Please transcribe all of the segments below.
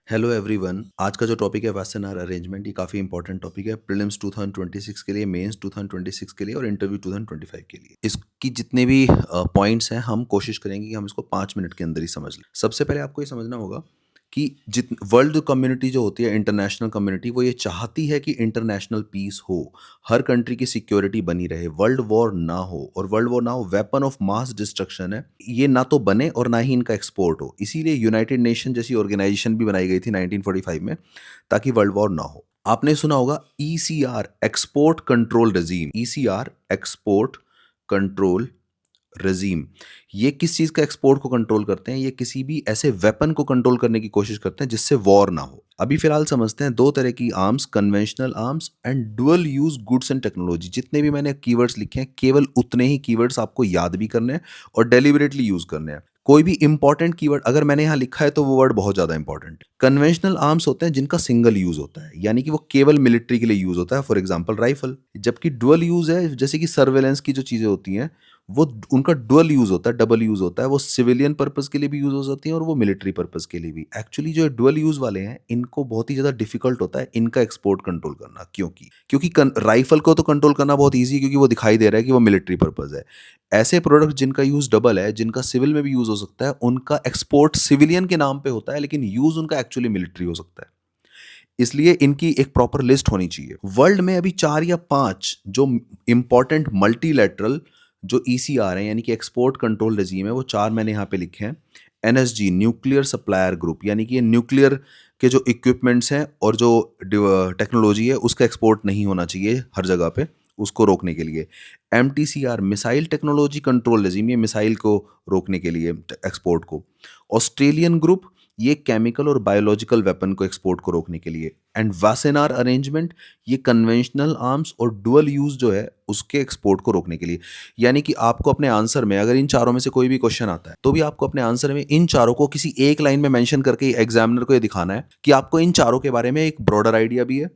Hello everyone. आज का जो टॉपिक है वेस्टर्न अरेंजमेंट, ये काफ़ी इंपॉर्टेंट टॉपिक है प्रीलिम्स 2026 के लिए, मेंस 2026 के लिए और इंटरव्यू 2025 के लिए। इसकी जितने भी पॉइंट्स हैं हम कोशिश करेंगे कि हम इसको 5 मिनट के अंदर ही समझ लें। सबसे पहले आपको ये समझना होगा कि जित वर्ल्ड कम्युनिटी जो होती है, इंटरनेशनल कम्युनिटी, वो ये चाहती है कि इंटरनेशनल पीस हो, हर कंट्री की सिक्योरिटी बनी रहे, वर्ल्ड वॉर ना हो। और वर्ल्ड वॉर ना हो वेपन ऑफ मास डिस्ट्रक्शन है, ये ना तो बने और ना ही इनका एक्सपोर्ट हो। इसीलिए यूनाइटेड नेशन जैसी ऑर्गेनाइजेशन भी बनाई गई थी 1945 में, ताकि वर्ल्ड वॉर ना हो। आपने सुना होगा ECR, export control regime. ECR, export control regime, ये किस चीज़ का एक्सपोर्ट को कंट्रोल करते हैं? ये किसी भी ऐसे वेपन को कंट्रोल करने की कोशिश करते हैं जिससे वॉर ना हो। अभी फिलहाल समझते हैं दो तरह की arms, conventional arms and dual use goods and technology. जितने भी मैंने कीवर्ड्स लिखे हैं, केवल उतने ही कीवर्ड्स आपको याद भी करने हैं और डेलिबरेटली यूज करने हैं। कोई भी इंपॉर्टेंट कीवर्ड अगर मैंने यहाँ लिखा है तो वो वर्ड बहुत ज्यादा इंपॉर्टेंट। कन्वेंशनल आर्म्स होते हैं जिनका सिंगल यूज होता है, यानी कि वो केवल मिलिट्री के लिए यूज होता है, फॉर एग्जांपल राइफल। जबकि डुअल यूज है, जैसे कि सर्वेलेंस की जो चीजें होती हैं, वो उनका डुअल यूज होता है, डबल यूज होता है। वो सिविलियन पर्पस के लिए भी यूज हो सकती है और वो मिलिट्री पर्पस के लिए भी। एक्चुअली जो डुअल यूज वाले हैं, इनको बहुत ही ज्यादा डिफिकल्ट होता है इनका एक्सपोर्ट कंट्रोल करना। क्योंकि राइफल को तो कंट्रोल करना बहुत ईजी है, क्योंकि वो दिखाई दे रहा है कि वो मिलिट्री पर्पस है। ऐसे प्रोडक्ट जिनका यूज डबल है, जिनका सिविल में भी यूज हो सकता है, उनका एक्सपोर्ट सिविलियन के नाम पे होता है, लेकिन यूज उनका एक्चुअली मिलिट्री हो सकता है। इसलिए इनकी एक प्रॉपर लिस्ट होनी चाहिए। वर्ल्ड में अभी 4 या 5 जो इंपॉर्टेंट मल्टीलैटरल जो ईसीआर हैं, यानी कि एक्सपोर्ट कंट्रोल रेजीम है, वो 4 मैंने यहाँ पे लिखे हैं। एनएसजी, न्यूक्लियर सप्लायर ग्रुप, यानी कि ये न्यूक्लियर के जो इक्विपमेंट्स हैं और जो टेक्नोलॉजी है, उसका एक्सपोर्ट नहीं होना चाहिए हर जगह पे, उसको रोकने के लिए। MTCR, missile technology control regime, ये मिसाइल को रोकने के लिए एक्सपोर्ट को। ऑस्ट्रेलियन ग्रुप, ये केमिकल और बायोलॉजिकल वेपन को एक्सपोर्ट को रोकने के लिए। एंड वासेनार अरेंजमेंट, ये कन्वेंशनल आर्म्स और डुअल यूज जो है उसके एक्सपोर्ट को रोकने के लिए। यानी कि आपको अपने आंसर में, अगर इन चारों में से कोई भी क्वेश्चन आता है, तो भी आपको अपने आंसर में इन चारों को किसी एक लाइन में मेंशन करके एग्जामिनर को ये दिखाना है कि आपको इन चारों के बारे में एक ब्रॉडर आइडिया भी है,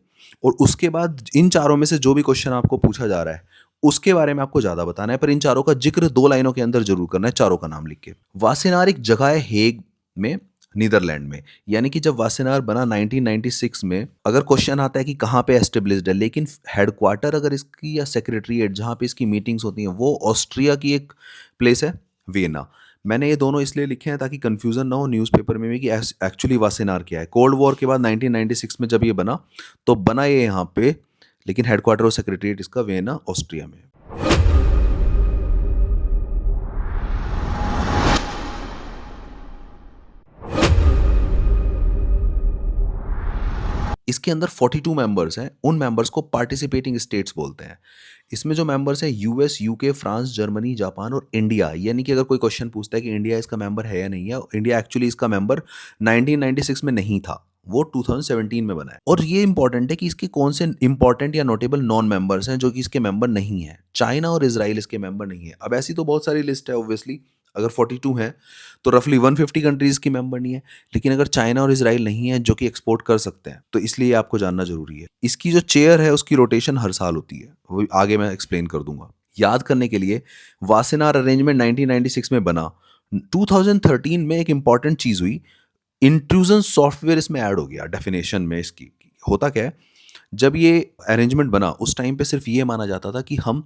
और उसके बाद इन चारों में से जो भी क्वेश्चन आपको पूछा जा रहा है उसके बारे में आपको ज्यादा बताना है, पर इन चारों का जिक्र 2 लाइनों के अंदर जरूर करना है, चारों का नाम लिख के। वासेनार एक जगह है हेग में, नीदरलैंड में। यानी कि जब वासेनार बना 1996 में, अगर क्वेश्चन आता है कि कहाँ पे एस्टेब्लिश्ड है, लेकिन हेडक्वार्टर अगर इसकी या सेक्रेटरीट जहाँ पे इसकी मीटिंग्स होती हैं, वो ऑस्ट्रिया की एक प्लेस है, वियना। मैंने ये दोनों इसलिए लिखे हैं ताकि कंफ्यूजन ना हो न्यूज़पेपर में भी कि एक्चुअली वासेनार क्या है। कोल्ड वॉर के बाद 1996 में जब ये बना, तो बना ये यहाँ पे, लेकिन हेडक्वार्टर और सेक्रेटरीट इसका वियना, ऑस्ट्रिया में है। इसके अंदर 42 मेंबर्स हैं। उन मेंबर्स को पार्टिसिपेटिंग स्टेट्स बोलते हैं। इसमें जो मेंबर्स हैं, US, UK, France, Germany, Japan और इंडिया। यानी कि अगर कोई क्वेश्चन पूछता है कि इंडिया इसका मेंबर है या नहीं है, इंडिया एक्चुअली इसका मेंबर 1996 में नहीं था, वो 2017 में बना है। और ये इंपॉर्टेंट है कि इसके कौन से इंपॉर्टेंट या नोटेबल नॉन मेंबर्स हैं जो कि इसके मेंबर नहीं है। चाइना और इसराइल इसके मेंबर नहीं है। अब ऐसी तो बहुत सारी लिस्ट है ऑब्वियसली, अगर 42 हैं तो रफली 150 कंट्रीज की मेंबर नहीं है। लेकिन अगर चाइना और इसराइल नहीं है जो कि एक्सपोर्ट कर सकते हैं, तो इसलिए आपको जानना जरूरी है। इसकी जो चेयर है उसकी रोटेशन हर साल होती है, वो आगे मैं एक्सप्लेन कर दूंगा। याद करने के लिए, वासेनार अरेंजमेंट 1996 में बना। 2013 में एक इंपॉर्टेंट चीज हुई, इंट्रूजन सॉफ्टवेयर इसमें ऐड हो गया डेफिनेशन में। इसकी होता क्या है, जब ये अरेंजमेंट बना उस टाइम पे सिर्फ ये माना जाता था कि हम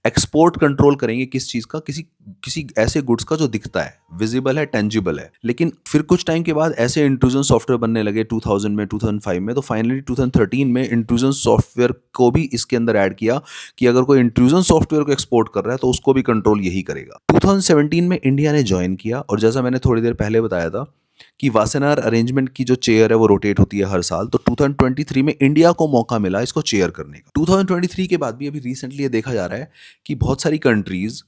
एक्सपोर्ट कंट्रोल करेंगे किस चीज़ का, किसी किसी ऐसे गुड्स का जो दिखता है, विजिबल है, टेंजिबल है। लेकिन फिर कुछ टाइम के बाद ऐसे इंट्रूजन सॉफ्टवेयर बनने लगे 2000 में, 2005 में, तो फाइनली 2013 में इंट्रूजन सॉफ्टवेयर को भी इसके अंदर ऐड किया कि अगर कोई इंट्रूजन सॉफ्टवेयर को एक्सपोर्ट कर रहा है तो उसको भी कंट्रोल यही करेगा। 2017 में इंडिया ने ज्वाइन किया, और जैसा मैंने थोड़ी देर पहले बताया था कि वासेनार अरेंजमेंट की जो चेयर है वो रोटेट होती है हर साल, तो 2023 में इंडिया को मौका मिला इसको चेयर करने का। 2023 के बाद भी अभी रिसेंटली ये देखा जा रहा है कि बहुत सारी कंट्रीज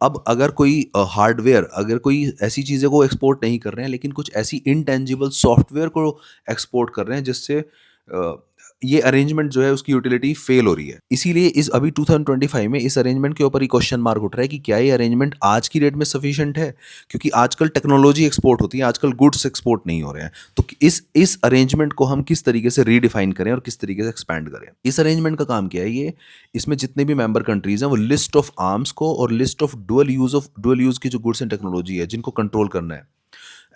अब अगर कोई हार्डवेयर, अगर कोई ऐसी चीज़ें को एक्सपोर्ट नहीं कर रहे हैं, लेकिन कुछ ऐसी इनटेंजिबल सॉफ्टवेयर को एक्सपोर्ट कर रहे हैं जिससे ये अरेंजमेंट जो है उसकी यूटिलिटी फेल हो रही है। इसीलिए इस अभी 2025 में इस अरेंजमेंट के ऊपर ही क्वेश्चन मार्क उठ रहा है कि क्या ये अरेंजमेंट आज की डेट में सफिशिएंट है, क्योंकि आजकल टेक्नोलॉजी एक्सपोर्ट होती है, आजकल गुड्स एक्सपोर्ट नहीं हो रहे हैं। तो इस अरेंजमेंट को हम किस तरीके से रीडिफाइन करें और किस तरीके से एक्सपैंड करें। इस अरेंजमेंट का काम क्या है, ये इसमें जितने भी मेंबर कंट्रीज हैं वो लिस्ट ऑफ आर्म्स को और लिस्ट ऑफ डुअल यूज की जो गुड्स एंड टेक्नोलॉजी है जिनको कंट्रोल करना है,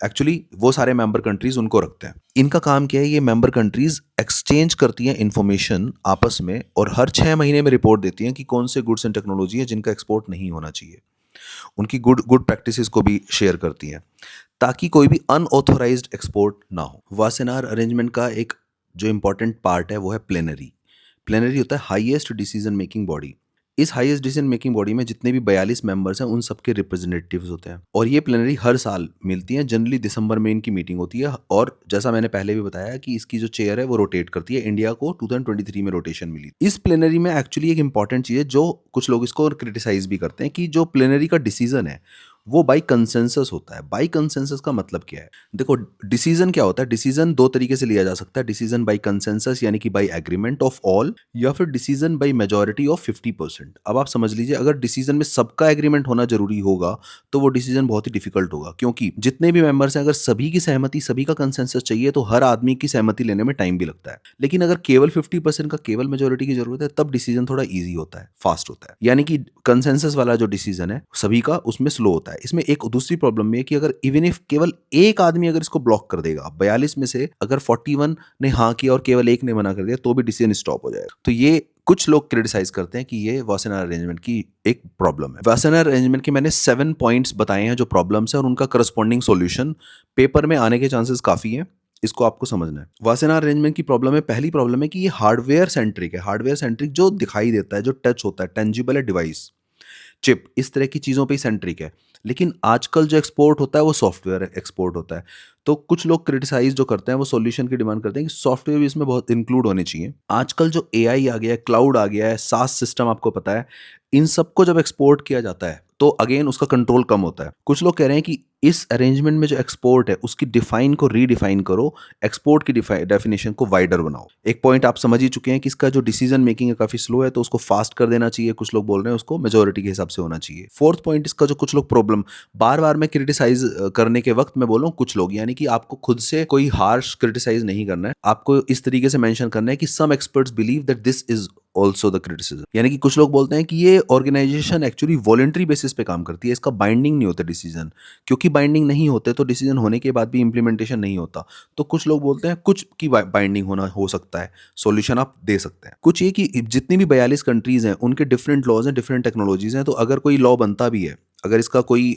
एक्चुअली वो सारे मेंबर कंट्रीज उनको रखते हैं। इनका काम क्या है, ये मेंबर कंट्रीज एक्सचेंज करती हैं इन्फॉर्मेशन आपस में और हर 6 महीने में रिपोर्ट देती हैं कि कौन से गुड्स एंड टेक्नोलॉजी है जिनका एक्सपोर्ट नहीं होना चाहिए। उनकी गुड गुड प्रैक्टिसेस को भी शेयर करती हैं ताकि कोई भी अनऑथोराइज्ड एक्सपोर्ट ना हो। वासेनार अरेंजमेंट का एक जो इंपॉर्टेंट पार्ट है वो है प्लेनरी। प्लेनरी होता है हाईएस्ट डिसीजन मेकिंग बॉडी। इस हाईएस्ट डिसीजन मेकिंग बॉडी में जितने भी 42 मेंबर्स हैं उन सबके रिप्रेजेंटेटिव्स होते हैं और ये प्लेनरी हर साल मिलती हैं। जनरली दिसंबर में इनकी मीटिंग होती है और जैसा मैंने पहले भी बताया कि इसकी जो चेयर है वो रोटेट करती है। इंडिया को 2023 में रोटेशन मिली। इस प्लेनरी में एक्चुअली एक इंपॉर्टेंट चीज़ है जो कुछ लोग इसको क्रिटिसाइज भी करते हैं कि जो प्लेनरी का डिसीजन है वो बाई कंसेंसस होता है। बाई कंसेंसस का मतलब क्या है? देखो, डिसीजन क्या होता है? डिसीजन दो तरीके से लिया जा सकता है। डिसीजन बाई कंसेंसस यानी कि बाई एग्रीमेंट ऑफ ऑल, या फिर डिसीजन बाई मेजॉरिटी ऑफ 50%। अब आप समझ लीजिए, अगर डिसीजन में सबका एग्रीमेंट होना जरूरी होगा तो वो डिसीजन बहुत ही डिफिकल्ट होगा, क्योंकि जितने भी मेंबर्स हैं अगर सभी की सहमति, सभी का कंसेंसस चाहिए तो हर आदमी की सहमति लेने में टाइम भी लगता है। लेकिन अगर केवल 50% का, केवल मेजोरिटी की जरूरत है, तब डिसीजन थोड़ा ईजी होता है, फास्ट होता है। यानी कि कंसेंसस वाला जो डिसीजन है सभी का, उसमें स्लो होता है। इसमें एक दूसरी प्रॉब्लम है कि अगर इवन इफ केवल एक आदमी अगर इसको ब्लॉक कर देगा, 42 में से अगर 41 ने हाँ किया और केवल एक ने मना कर दिया, तो भी डिसीजन स्टॉप हो जाएगा। तो ये कुछ लोग क्रिटिसाइज करते हैं कि ये वासेनार अरेंजमेंट की एक प्रॉब्लम है। वासेनार अरेंजमेंट के मैंने 7 पॉइंट्स बताए हैं जो प्रॉब्लम्स है और उनका करस्पॉन्डिंग सॉल्यूशन पेपर में आने के चांसेस काफी हैं। इसको आपको समझना है। वासेनार अरेंजमेंट की प्रॉब्लम है, पहली प्रॉब्लम है कि ये हार्डवेयर सेंट्रिक है। हार्डवेयर सेंट्रिक जो दिखाई देता है, जो टच होता है, टेंजिबल है, डिवाइस, चिप, इस तरह की चीज़ों पे ही सेंट्रिक है। लेकिन आजकल जो एक्सपोर्ट होता है वो सॉफ्टवेयर एक्सपोर्ट होता है। तो कुछ लोग क्रिटिसाइज जो करते हैं वो सॉल्यूशन की डिमांड करते हैं कि सॉफ्टवेयर भी इसमें बहुत इंक्लूड होने चाहिए। आजकल जो एआई आ गया है, क्लाउड आ गया है, सास सिस्टम आपको पता है, इन सबको जब एक्सपोर्ट किया जाता है तो अगेन उसका कंट्रोल कम होता है। कुछ लोग कह रहे हैं कि इस अरेंजमेंट में जो एक्सपोर्ट है उसकी डिफाइन को रीडिफाइन करो, एक्सपोर्ट की डेफिनेशन को वाइडर बनाओ। एक पॉइंट आप समझ ही चुके हैं कि इसका जो डिसीजन मेकिंग है काफी स्लो है, तो उसको फास्ट कर देना चाहिए। कुछ लोग बोल रहे हैं उसको मेजोरिटी के हिसाब से होना चाहिए। फोर्थ पॉइंट, इसका जो कुछ लोग प्रॉब्लम, बार बार मैं क्रिटिसाइज करने के वक्त मैं बोल रहा हूँ कुछ लोग, यानी कि आपको खुद से कोई हार्श क्रिटिसाइज नहीं करना है। आपको इस तरीके से मेंशन करना है कि some experts believe that this is also the criticism. यानी कि कुछ लोग बोलते हैं कि ये ऑर्गेनाइजेशन एक्चुअली वॉलेंट्री बेसिस पे काम करती है, इसका बाइंडिंग नहीं होता डिसीजन। क्योंकि बाइंडिंग नहीं होते तो डिसीजन होने के बाद भी इंप्लीमेंटेशन नहीं होता। तो कुछ लोग बोलते हैं कुछ की बाइंडिंग होना हो सकता है, सॉल्यूशन आप दे सकते हैं। कुछ ये कि जितनी भी 42 कंट्रीज हैं उनके डिफरेंट लॉज हैं, डिफरेंट टेक्नोलॉजीज हैं। तो अगर कोई लॉ बनता भी है, अगर इसका कोई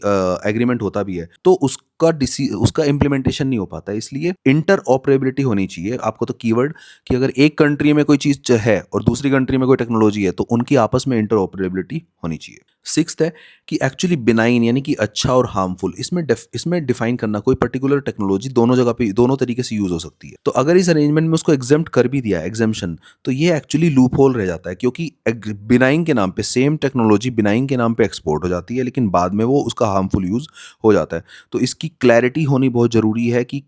एग्रीमेंट होता भी है, तो उसका इम्प्लीमेंटेशन नहीं हो पाता। इसलिए इंटर ऑपरेबिलिटी होनी चाहिए। आपको तो कीवर्ड कि अगर एक कंट्री में कोई चीज है और दूसरी कंट्री में कोई टेक्नोलॉजी है तो उनकी आपस में इंटर ऑपरेबिलिटी होनी चाहिए। सिक्स्थ है कि एक्चुअली बिनाइन यानी कि अच्छा और हार्मफुल, इसमें डिफाइन करना, कोई पर्टिकुलर टेक्नोलॉजी दोनों जगह पे, दोनों तरीके से यूज हो सकती है। तो अगर इस अरेंजमेंट में उसको एग्जेम्प्ट कर भी दिया, एग्जेम्पशन, तो ये एक्चुअली लूप होल रह जाता है, क्योंकि बिनाइन के नाम पे, सेम टेक्नोलॉजी बिनाइन के नाम पे एक्सपोर्ट हो जाती है, लेकिन बाद में वो उसका हार्मफुल यूज हो जाता है। तो इसकी क्लैरिटी होनी बहुत जरूरी है कि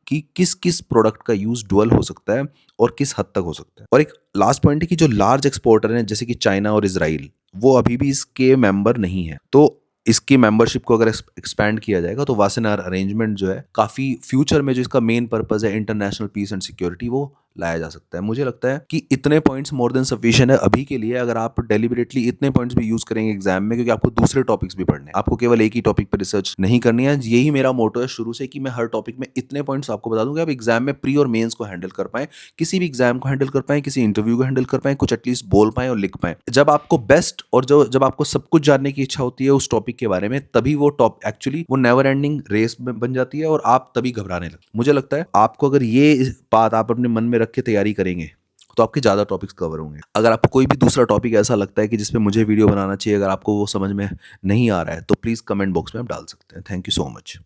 किस किस प्रोडक्ट का यूज डुअल हो सकता है और किस हद तक हो सकता है। और एक लास्ट पॉइंट है कि जो लार्ज एक्सपोर्टर हैं जैसे कि चाइना और इजराइल, वो अभी भी इसके मेंबर नहीं है। तो इसकी मेंबरशिप को अगर एक्सपैंड किया जाएगा तो वासेनार अरेंजमेंट जो है काफी फ्यूचर में, जो इसका मेन पर्पस है इंटरनेशनल पीस एंड सिक्योरिटी, वो लाया जा सकता है। मुझे लगता है कि इतने पॉइंट्स मोर देन सफिशिएंट है अभी के लिए। अगर आप डेलिबरेटली इतने पॉइंट्स भी यूज करेंगे एग्जाम में, क्योंकि आपको दूसरे टॉपिक्स भी पढ़ने हैं, आपको केवल एक ही टॉपिक पर रिसर्च नहीं करनी है। यही मेरा मोटो है शुरू से कि मैं हर टॉपिक में इतने पॉइंट्स आपको बता दूंगा, आप एग्जाम में प्री और मेंस को हैंडल कर पाए, किसी भी एग्जाम को हैंडल कर पाए, किसी इंटरव्यू को हैंडल कर पाए, कुछ एटलीस्ट बोल पाए और लिख पाए। जब आपको बेस्ट और जब आपको सब कुछ जानने की इच्छा होती है उस टॉपिक के बारे में, तभी वो एक्चुअली वो नेवर एंडिंग रेस बन जाती है और आप तभी घबराने लगते। मुझे लगता है आपको अगर ये बात आप अपने मन में रख के तैयारी करेंगे तो आपके ज्यादा टॉपिक्स कवर होंगे। अगर आपको कोई भी दूसरा टॉपिक ऐसा लगता है कि जिस पे मुझे वीडियो बनाना चाहिए, अगर आपको वो समझ में नहीं आ रहा है, तो प्लीज कमेंट बॉक्स में आप डाल सकते हैं। Thank you so much.